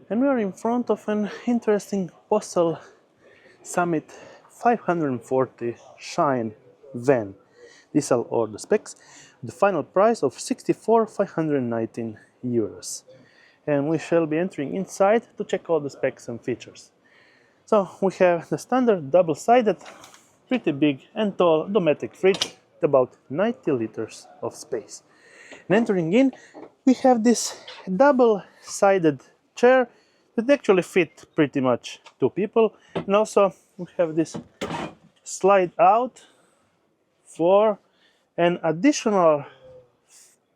And we are in front of an interesting Possl Summit 540 Shine van. These are all the specs. The final price of 64,519 euros. And we shall be entering inside to check all the specs and features. So we have the standard double-sided, pretty big and tall Dometic fridge with about 90 liters of space. And entering in, we have this double-sided chair that actually fit pretty much two people. And also we have this slide out for an additional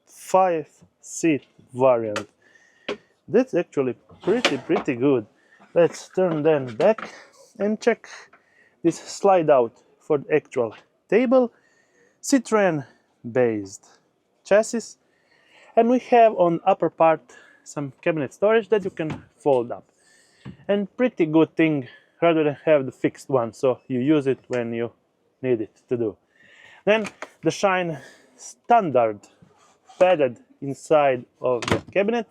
5-seat variant. That's actually pretty good. Let's turn them back and check this slide out for the actual table. Citroen based chassis, and we have on upper part some cabinet storage that you can fold up. And pretty good thing rather than have the fixed one, so you use it when you need it to do. Then the Shine standard padded inside of the cabinet,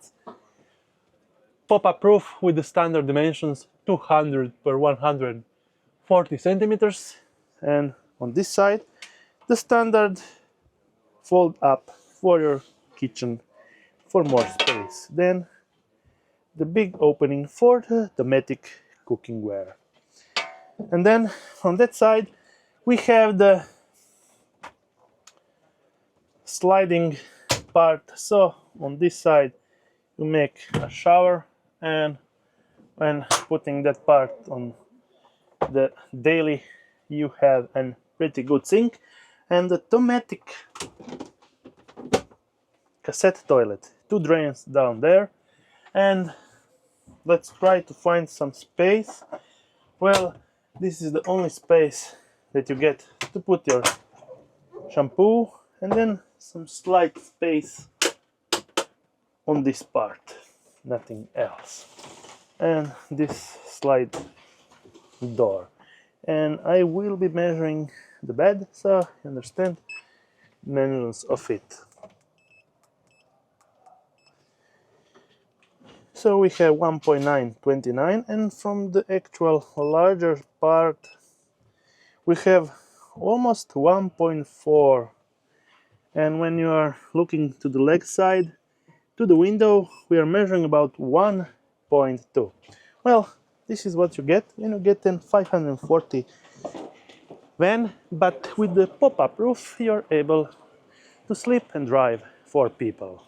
pop-up roof with the standard dimensions 200 by 140 centimeters, and on this side the standard fold up for your kitchen for more space. Then the big opening for the Dometic cookingware. And then on that side we have the sliding part. So on this side you make a shower, and when putting that part on the daily you have a pretty good sink and the Dometic cassette toilet, 2 drains down there. And let's try to find some space. Well, this is the only space that you get to put your shampoo, and then some slight space on this part, nothing else. And this slide door. And I will be measuring the bed, so you understand the dimensions of it. So we have 1.929, and from the actual larger part we have almost 1.4. And when you are looking to the leg side to the window, we are measuring about 1.2. Well, this is what you get when you get a 540 van, but with the pop-up roof you're able to sleep and drive 4 people.